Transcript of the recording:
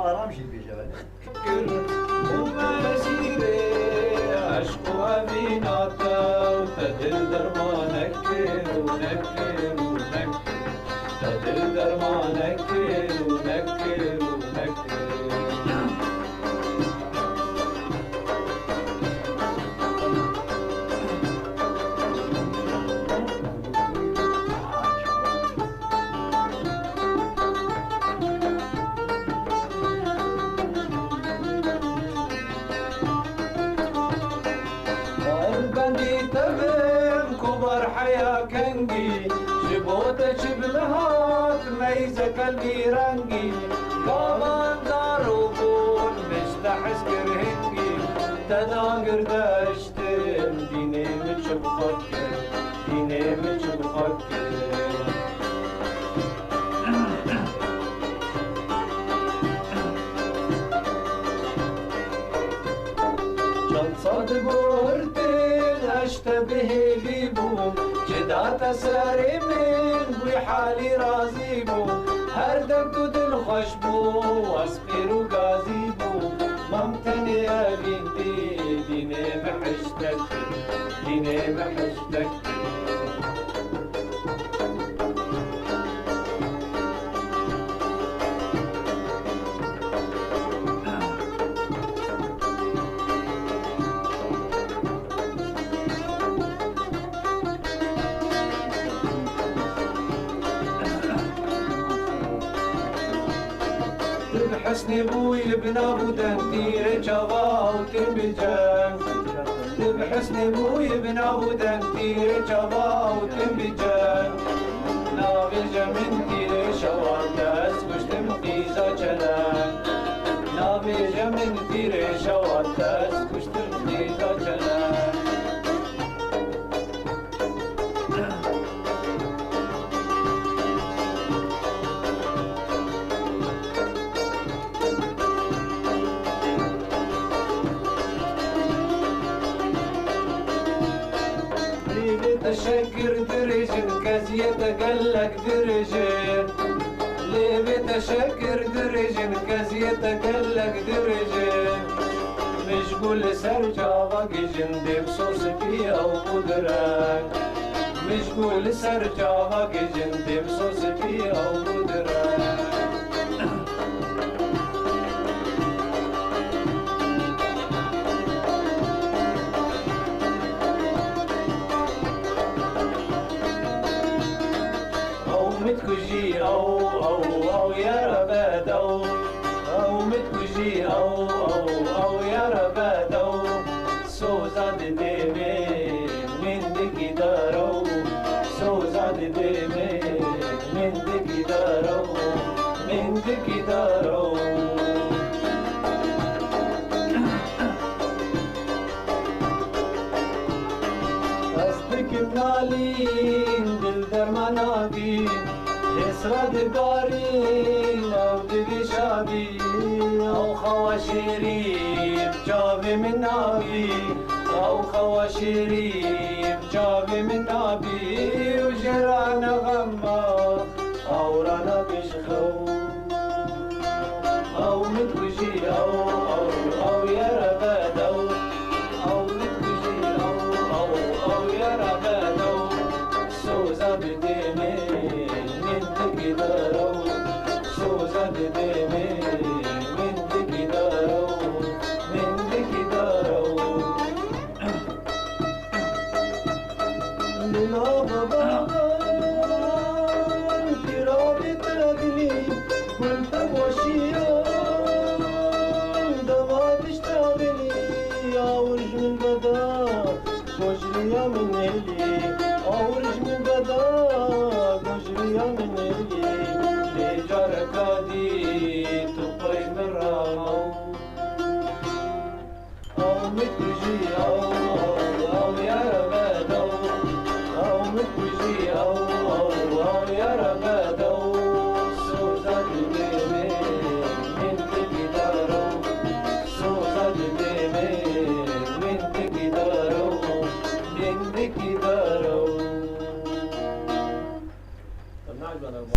آرام شد بيجا ومسيري عشق أميناتا وتدل درمانك ونكر ونكر تدل درمانك ونكر ونكر حيا كنجي جبوتك بلهات ميزة قلبي رنجي كمان داروبون مش تحسكر هنجي تدانقر داشتم ديني مش بفكر ديني مش بفكر جان صاد بورتين اشتبه بيبو جدات ساري من بوي حالي راضي بو هر دم تو دل خوش بو واسقير وغازي بو ممتني يا بنتي ديني محشتك ديني محشتك تبحسني بوي بنا بودنتي جوا وتنبجان تبحسني بوي بنا بودنتي جوا وتنبجان نابجا من تير شوان داس كشتم قيزا جلان نابجا من تير شوان داس كشتم قيزا جلان تشكر درجن كزية قلك درجن ليه بتشكر درجن كزية قلك درجن مشغول سرجا جن دي بصوص فيها وقدران مشغول سرجا جن دي بصوص فيها وقدران متكوجي أو يا رباد أو متكوجي أو يا رباد سوزاد ديمي من دكي دارو سوزاد ديمي من دكي دارو من دكي دارو أصدق منالين دل درماناقين اسرد بارين او دبي شابي او خواشيري بجابي من نابي او خواشيري بجابي من نابي وجرانا غما او رانا بشخو او متوجي او يا رباد او متوجي او يا رباد سوزا بديمي دارو سوزاد ديمي من دكي دارو من دكي دارو لنا بابا انترابي تغني كنت وشيا دواد اشتغلي اورج من بدا وجريا من هلي اورج من بدا وجريا من هلي جركادي تقوي من رامو أو متجي أو